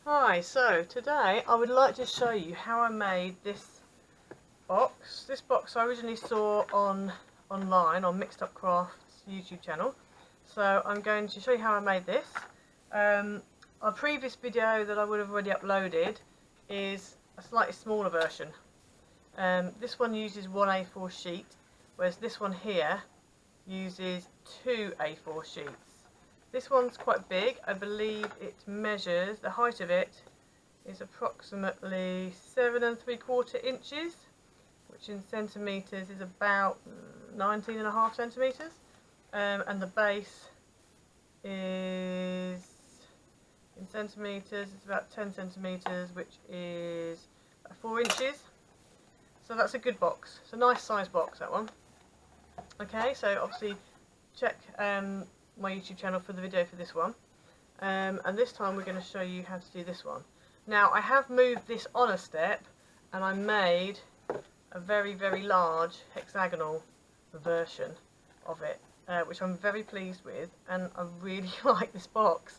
Hi, so today I would like to show you how I made this box. This box I originally saw online on Mixed Up Crafts YouTube channel. So I'm going to show you how I made this. A previous video that I would have already uploaded is a slightly smaller version. This one uses one A4 sheet, whereas this one here uses two A4 sheets. This one's quite big. I believe it measures, the height of it is approximately 7 3/4 inches, which in centimetres is about 19.5 centimetres. And the base is, in centimetres, it's about 10 centimetres, which is 4 inches. So that's a good box. It's a nice size box, that one. Okay, so obviously check my YouTube channel for the video for this one, and this time we're going to show you how to do this one. Now I have moved this on a step and I made a very large hexagonal version of it, which I'm very pleased with, and I really like this box.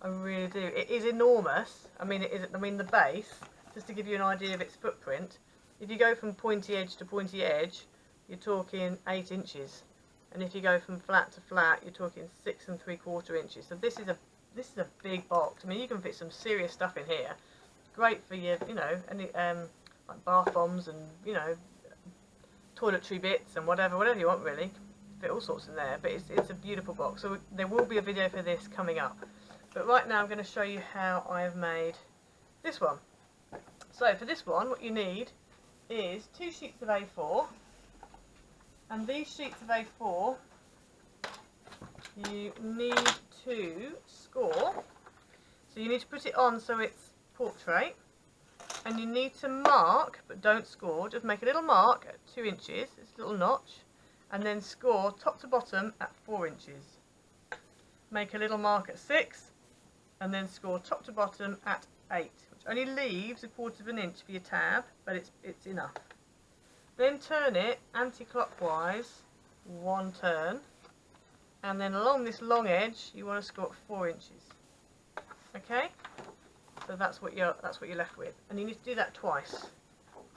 I really do. It is enormous. I mean, the base, just to give you an idea of its footprint, if you go from pointy edge to pointy edge, you're talking 8 inches. And if you go from flat to flat, you're talking 6 3/4 inches. So this is a big box. I mean, you can fit some serious stuff in here. Great for your, any like bath bombs and toiletry bits and whatever you want really. Fit all sorts in there. But it's a beautiful box. So there will be a video for this coming up. But right now I'm going to show you how I have made this one. So for this one, what you need is 2 sheets of A4. And these sheets of A4 you need to score. So you need to put it on so it's portrait, and you need to mark, but don't score, just make a little mark at 2 inches, this little notch, and then score top to bottom at 4 inches. Make a little mark at 6, and then score top to bottom at 8, which only leaves 1/4 inch for your tab, but it's enough. Then turn it anti-clockwise 1 turn, and then along this long edge you want to score 4 inches. Okay, so that's what you're left with, and you need to do that twice.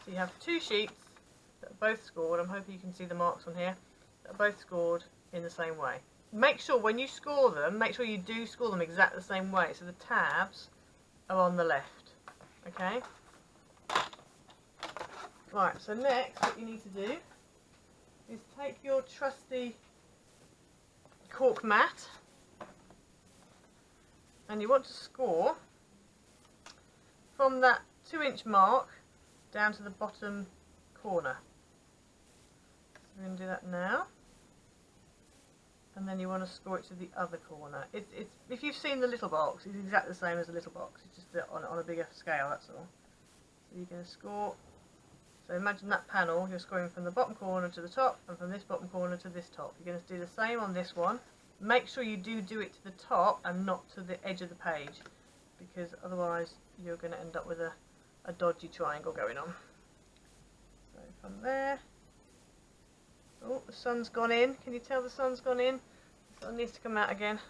So you have 2 sheets that are both scored. I'm hoping you can see the marks on here. That are both scored in the same way. Make sure when you score them, make sure you do score them exactly the same way. So the tabs are on the left. Okay. Right, so next what you need to do is take your trusty cork mat, and you want to score from that 2 inch mark down to the bottom corner. So we're going to do that now, and then you want to score it to the other corner. It's if you've seen the little box, it's exactly the same as the little box, it's just on a bigger scale, that's all. So you're going to score. So imagine that panel, you're scoring from the bottom corner to the top, and from this bottom corner to this top. You're going to do the same on this one. Make sure you do it to the top and not to the edge of the page, because otherwise you're going to end up with a dodgy triangle going on. So from there, oh, the sun's gone in. Can you tell the sun's gone in? The sun needs to come out again.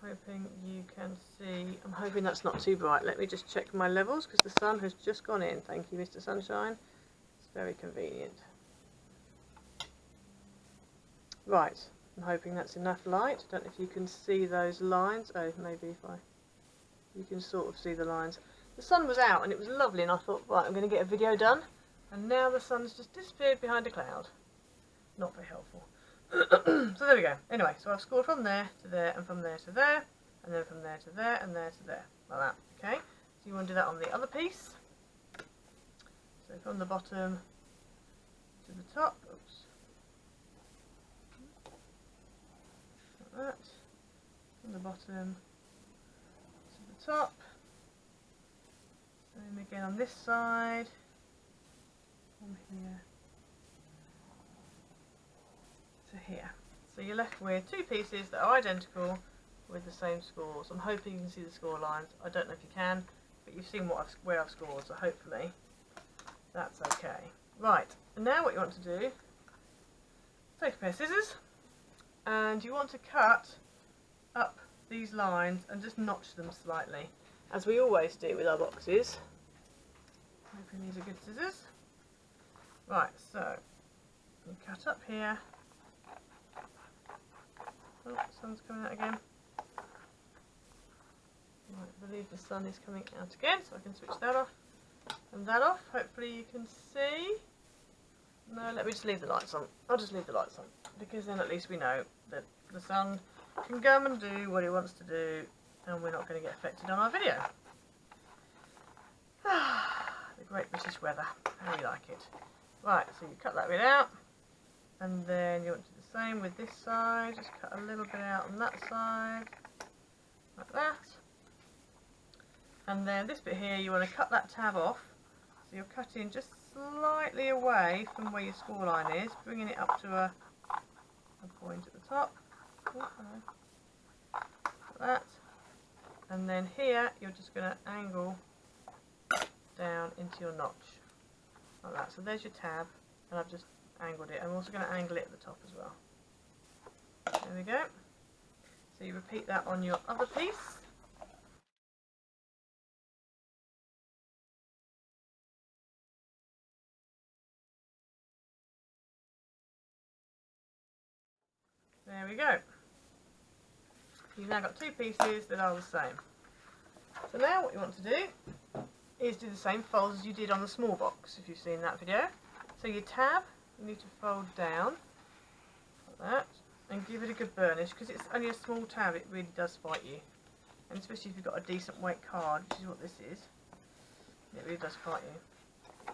Hoping you can see. I'm hoping that's not too bright. Let me just check my levels, because the sun has just gone in. Thank you, Mr. Sunshine. It's very convenient. Right, I'm hoping that's enough light. I don't know if you can see those lines. Oh, maybe if you can sort of see the lines. The sun was out and it was lovely, and I thought, right, I'm going to get a video done. And now the sun's just disappeared behind a cloud. Not very helpful. So there we go. Anyway, so I've scored from there to there, and from there to there, and then from there to there, and there to there, like that. Okay, so you want to do that on the other piece. So from the bottom to the top, oops, like that. From the bottom to the top. Same again on this side. From here to here. So you're left with 2 pieces that are identical with the same scores. I'm hoping you can see the score lines. I don't know if you can, but you've seen where I've scored, so hopefully that's okay. Right, and now what you want to do, take a pair of scissors, and you want to cut up these lines and just notch them slightly. as we always do with our boxes. Hoping these are good scissors. Right, so you cut up here. Oh, the sun's coming out again. Right, I believe the sun is coming out again, so I can switch that off and that off. Hopefully you can see. No, let me just leave the lights on. I'll just leave the lights on, because then at least we know that the sun can come and do what it wants to do, and we're not going to get affected on our video. The great British weather, how we like it. Right, so you cut that bit out, and then you want to do the same with this side. Just cut a little bit out on that side, like that. And then this bit here, you want to cut that tab off. So you're cutting just slightly away from where your score line is, bringing it up to a point at the top. Oh, like that. And then here, you're just going to angle down into your notch, like that. So there's your tab, and I've just angled it. I'm also going to angle it at the top as well. There we go. So you repeat that on your other piece. There we go. You've now got two pieces that are the same. So now what you want to do is do the same fold as you did on the small box, if you've seen that video. So your tab, you need to fold down like that and give it a good burnish, because it's only a small tab, it really does fight you. And especially if you've got a decent weight card, which is what this is, it really does fight you.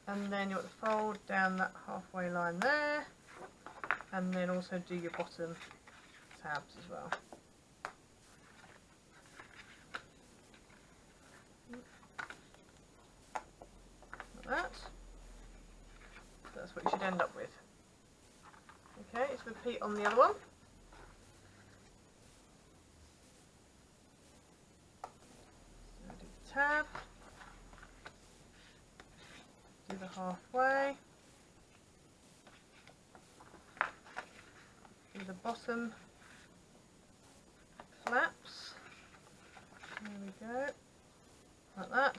And then you want to fold down that halfway line there, and then also do your bottom tabs as well. Like that. That's what you should end up with. Okay, let's repeat on the other one. So do the tab, do the halfway, do the bottom flaps, there we go, like that,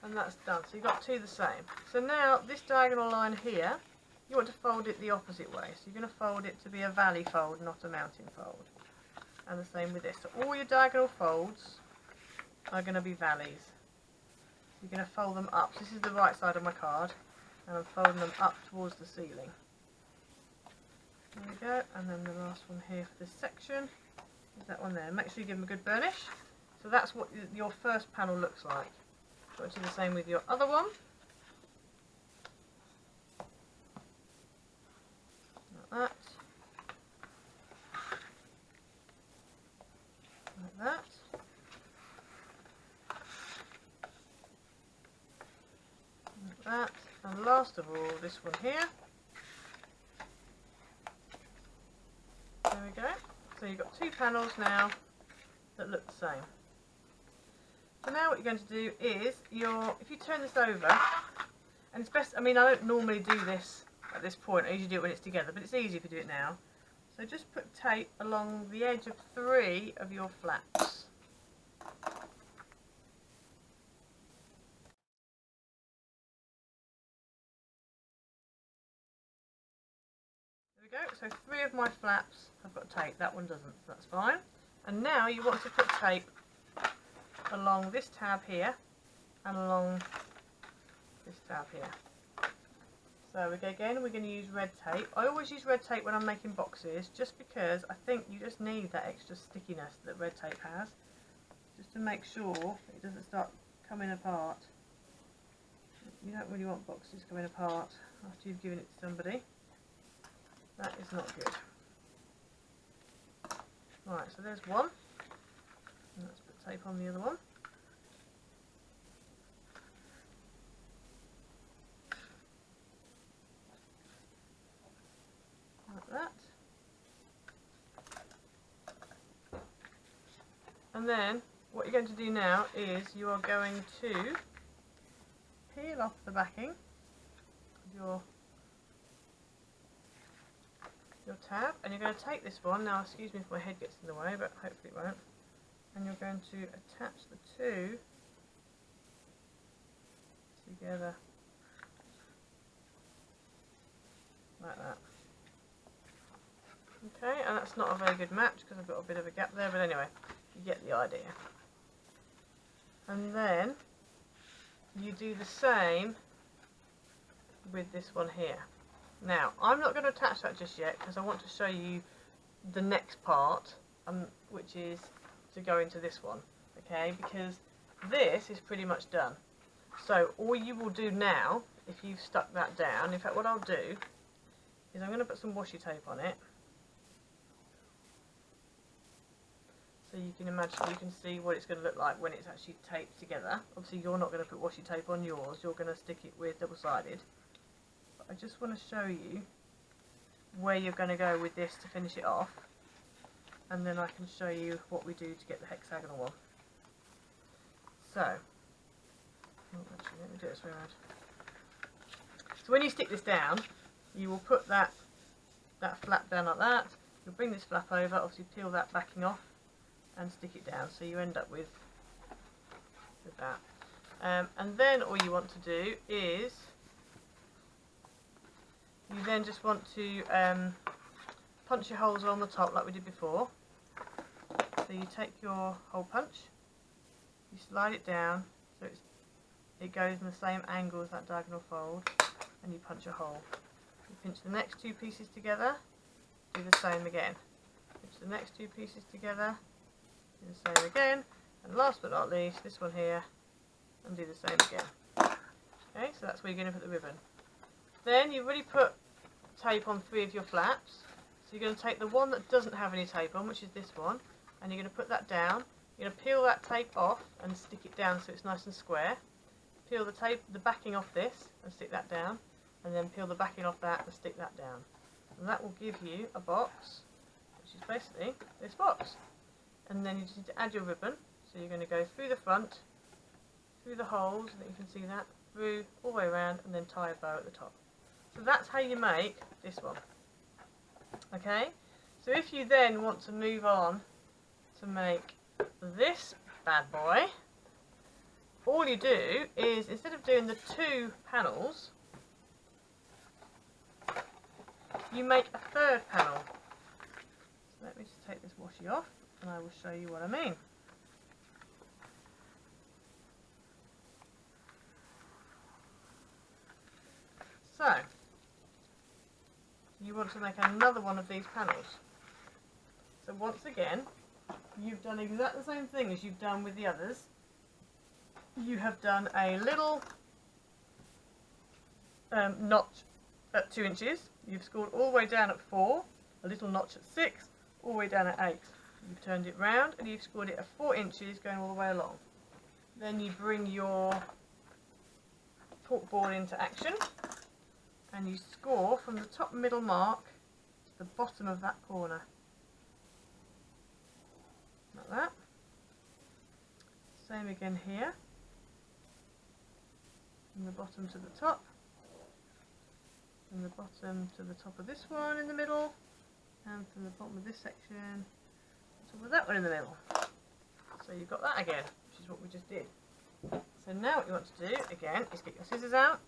and that's done. So you've got two the same. So now this diagonal line here, you want to fold it the opposite way. So you're going to fold it to be a valley fold, not a mountain fold. And the same with this. So all your diagonal folds are going to be valleys. You're going to fold them up. So this is the right side of my card, and I'm folding them up towards the ceiling. There we go, and then the last one here for this section is that one there. Make sure you give them a good burnish. So that's what your first panel looks like. So do the same with your other one. Like that. Like that. Like that. And last of all, this one here. There we go. So you've got two panels now that look the same. So now what you're going to do is, if you turn this over, and it's best, I mean I don't normally do this at this point, I usually do it when it's together, but it's easy if you do it now. So just put tape along the edge of 3 of your flaps. There we go, so 3 of my flaps have got tape, that one doesn't, so that's fine. And now you want to put tape along this tab here and along this tab here. So we go again, we're going to use red tape. I always use red tape when I'm making boxes, just because I think you just need that extra stickiness that red tape has, just to make sure it doesn't start coming apart. You don't really want boxes coming apart after you've given it to somebody. That is not good. Right, so there's one. And let's put tape on the other one. Like that. And then what you're going to do now is you are going to peel off the backing of your tab, and you're going to take this one. Now excuse me if my head gets in the way, but hopefully it won't. and you're going to attach the two together like that. Okay, and that's not a very good match because I've got a bit of a gap there, but anyway, you get the idea. And then you do the same with this one here. Now, I'm not going to attach that just yet because I want to show you the next part, which is to go into this one, okay, because this is pretty much done. So all you will do now, if you've stuck that down, in fact what I'll do is I'm going to put some washi tape on it, so you can imagine, you can see what it's going to look like when it's actually taped together. Obviously you're not going to put washi tape on yours, you're going to stick it with double-sided. But I just want to show you where you're going to go with this to finish it off, and then I can show you what we do to get the hexagonal one. So, actually let me do it this way around. So when you stick this down, you will put that flap down like that, you'll bring this flap over, obviously peel that backing off, and stick it down, so you end up with that. And then all you want to do is you then just want to punch your holes along the top like we did before. So you take your hole punch, you slide it down so it goes in the same angle as that diagonal fold, and you punch a hole. You pinch the next two pieces together, do the same again. Pinch the next two pieces together, do the same again, and last but not least, this one here, and do the same again. Okay, so that's where you're going to put the ribbon. Then you've already put tape on 3 of your flaps, so you're going to take the one that doesn't have any tape on, which is this one, and you're going to put that down. You're going to peel that tape off and stick it down so it's nice and square. Peel the backing off this and stick that down, and then peel the backing off that and stick that down. And that will give you a box, which is basically this box. And then you just need to add your ribbon, so you're going to go through the front, through the holes, I think you can see that, through all the way around, and then tie a bow at the top. So that's how you make this one. Okay, so if you then want to move on to make this bad boy, all you do is, instead of doing the 2 panels, you make a 3rd panel. So let me just take this washi off and I will show you what I mean. So, you want to make another one of these panels. So once again, you've done exactly the same thing as you've done with the others. You have done a little notch at 2 inches. You've scored all the way down at 4, a little notch at 6, all the way down at 8. You've turned it round and you've scored it at 4 inches going all the way along. Then you bring your cork board into action and you score from the top middle mark to the bottom of that corner. Like that. Same again here. From the bottom to the top. From the bottom to the top of this one in the middle. And from the bottom of this section to the top of that one in the middle. So you've got that again, which is what we just did. So now what you want to do again is get your scissors out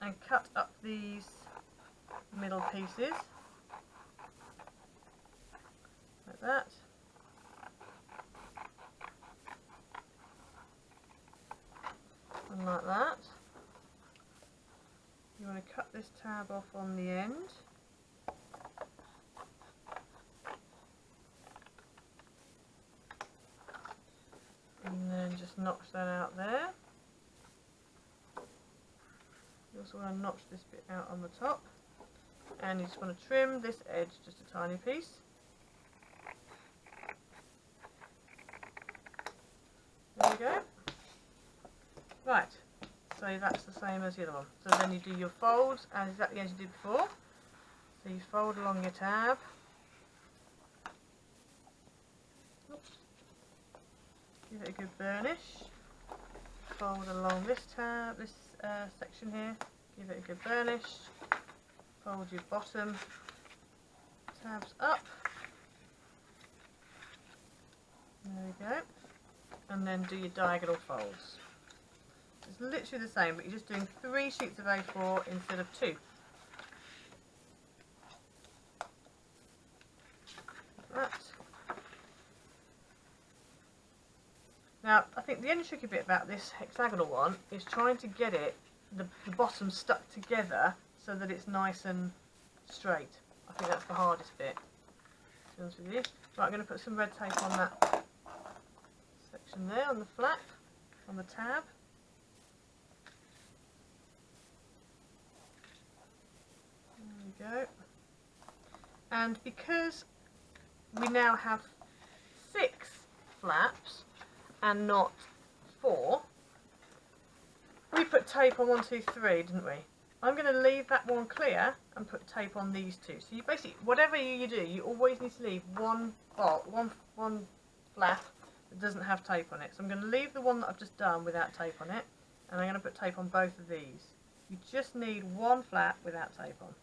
and cut up these middle pieces like that. And like that. You want to cut this tab off on the end. And then just notch that out there. You also want to notch this bit out on the top. And you just want to trim this edge just a tiny piece. There we go. Right, so that's the same as the other one. So then you do your folds as exactly as you did before. So you fold along your tab. Oops. Give it a good burnish. Fold along this tab, this section here. Give it a good burnish. Fold your bottom tabs up. There we go. and then do your diagonal folds. It's literally the same, but you're just doing 3 sheets of A4 instead of 2. Like that. Now, I think the only tricky bit about this hexagonal one is trying to get it, the bottom stuck together so that it's nice and straight. I think that's the hardest bit, to be honest with you. Right, I'm going to put some red tape on that section there, on the flap, on the tab. There we go. And because we now have 6 flaps and not 4, we put tape on 1, 2, 3, didn't we? I'm going to leave that one clear and put tape on these 2. So you basically, whatever you do, you always need to leave one flap that doesn't have tape on it. So I'm going to leave the one that I've just done without tape on it, and I'm going to put tape on both of these. You just need one flap without tape on.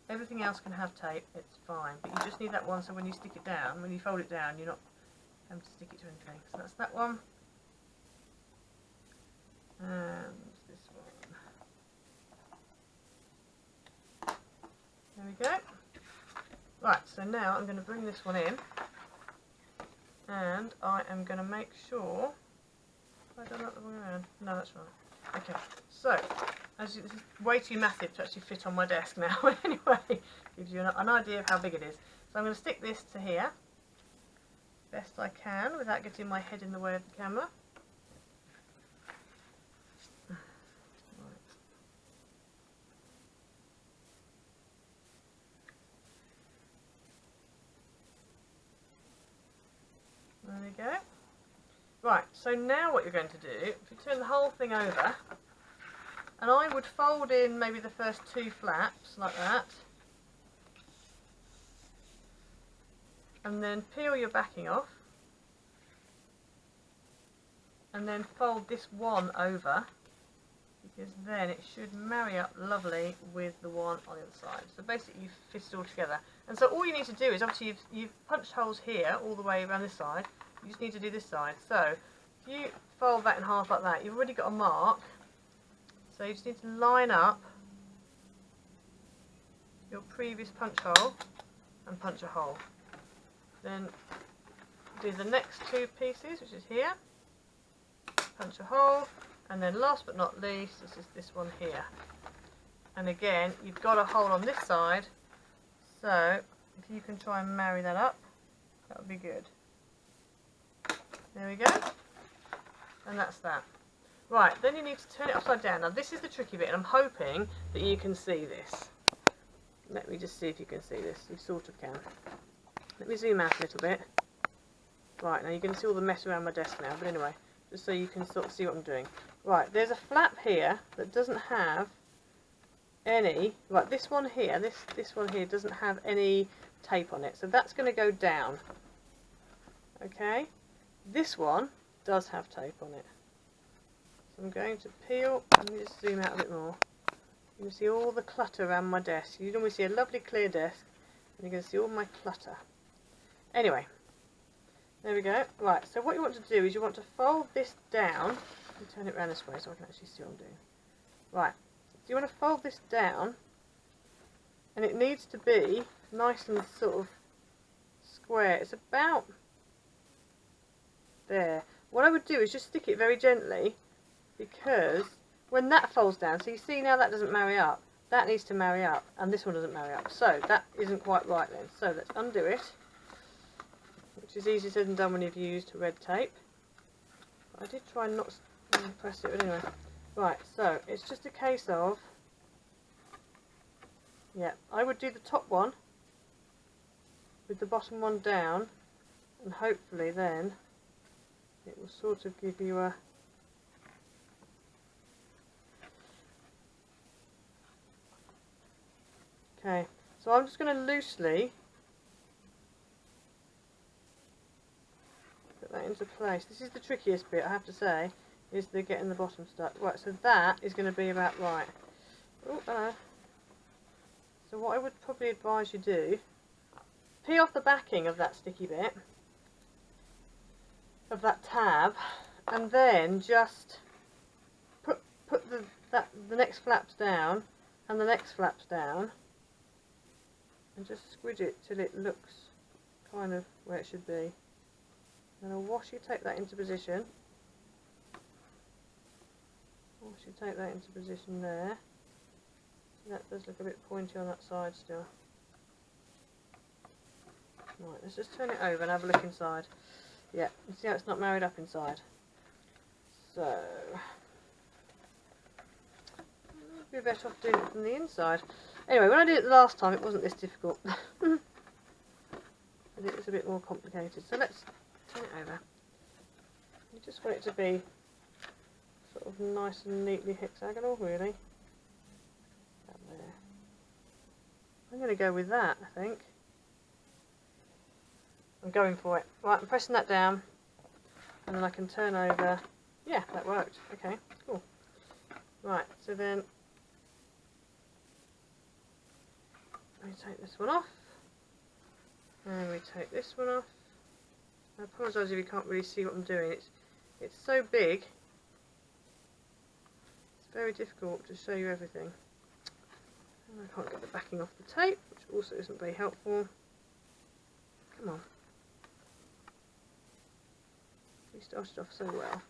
Everything else can have tape, it's fine, but you just need that one so when you stick it down, when you fold it down, you're not having to stick it to anything. So that's that one. And this one. There we go. Right, so now I'm going to bring this one in, and I am going to make sure, have I done that the wrong way around? No, that's right. Okay, so, this is way too massive to actually fit on my desk now. Anyway, gives you an idea of how big it is. So I'm going to stick this to here, best I can, without getting my head in the way of the camera. There we go. Right, so now what you're going to do, if you turn the whole thing over, and I would fold in maybe the first 2 flaps, like that, and then peel your backing off, and then fold this one over, because then it should marry up lovely with the one on the other side. So basically you've fitted it all together. And so all you need to do is, obviously you've punched holes here all the way around this side, you just need to do this side. So if you fold that in half like that, you've already got a mark. So you just need to line up your previous punch hole and punch a hole. Then do the next 2 pieces, which is here, punch a hole, and then last but not least, this is this one here. And again, you've got a hole on this side, so if you can try and marry that up, that would be good. There we go, and that's that. Right, then you need to turn it upside down. Now this is the tricky bit, and I'm hoping that you can see this. Let me just see if you can see this. You sort of can. Let me zoom out a little bit. Right, now you can see all the mess around my desk now, but anyway, just so you can sort of see what I'm doing. Right, there's a flap here that doesn't have any, right, this one here, this one here doesn't have any tape on it, so that's going to go down. Okay, this one does have tape on it. So I'm going to peel, let me just zoom out a bit more. You can see all the clutter around my desk. You normally see a lovely clear desk, and you're going to see all my clutter. Anyway, there we go. Right, so what you want to do is you want to fold this down. Let me turn it around this way so I can actually see what I'm doing. Right, so you want to fold this down, and it needs to be nice and sort of square. It's about there. What I would do is just stick it very gently, because when that folds down, so you see now that doesn't marry up, that needs to marry up, and this one doesn't marry up, so that isn't quite right then. So let's undo it, which is easier said than done when you've used red tape. I did try not to press it, but anyway. Right, so it's just a case of, yeah, I would do the top one with the bottom one down, and hopefully then it will sort of give you a okay, so I'm just going to loosely put that into place. This is the trickiest bit, I have to say, is the getting the bottom stuck. Right, so that is going to be about right. Oh, hello. So what I would probably advise you do, peel off the backing of that sticky bit, of that tab, and then just put the next flaps down and the next flaps down, and just squidge it till it looks kind of where it should be. And I'll wash you take that into position. Wash you take that into position there. So that does look a bit pointy on that side still. Right, let's just turn it over and have a look inside. Yeah, you see how it's not married up inside. So we'd be better off doing it from the inside. Anyway, when I did it the last time, it wasn't this difficult. But it was a bit more complicated. So let's turn it over. You just want it to be sort of nice and neatly hexagonal, really. That there. I'm going to go with that, I think. I'm going for it. Right, I'm pressing that down, and then I can turn over. Yeah, that worked. Okay, cool. Right, so then we take this one off, and we take this one off. I apologise if you can't really see what I'm doing. It's so big. It's very difficult to show you everything. And I can't get the backing off the tape, which also isn't very helpful. Come on. We started off so well.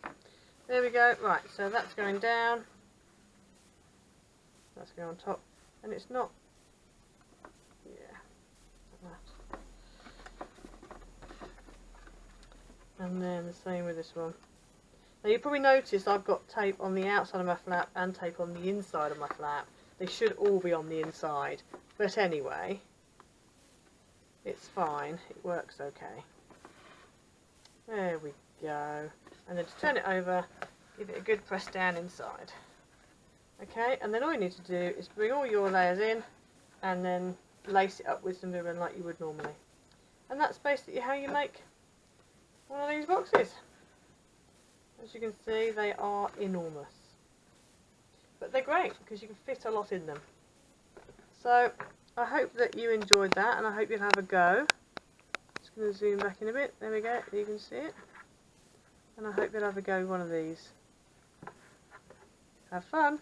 There we go. Right, so that's going down. That's going on top. And it's not... Yeah, like that. And then the same with this one. Now you probably noticed I've got tape on the outside of my flap and tape on the inside of my flap. They should all be on the inside. But anyway, it's fine. It works okay. There we go. And then to turn it over, give it a good press down inside. Okay, and then all you need to do is bring all your layers in and then lace it up with some ribbon like you would normally. And that's basically how you make one of these boxes. As you can see, they are enormous. But they're great because you can fit a lot in them. So I hope that you enjoyed that, and I hope you'll have a go. Just going to zoom back in a bit. There we go, you can see it. And I hope you'll have a go with one of these. Have fun!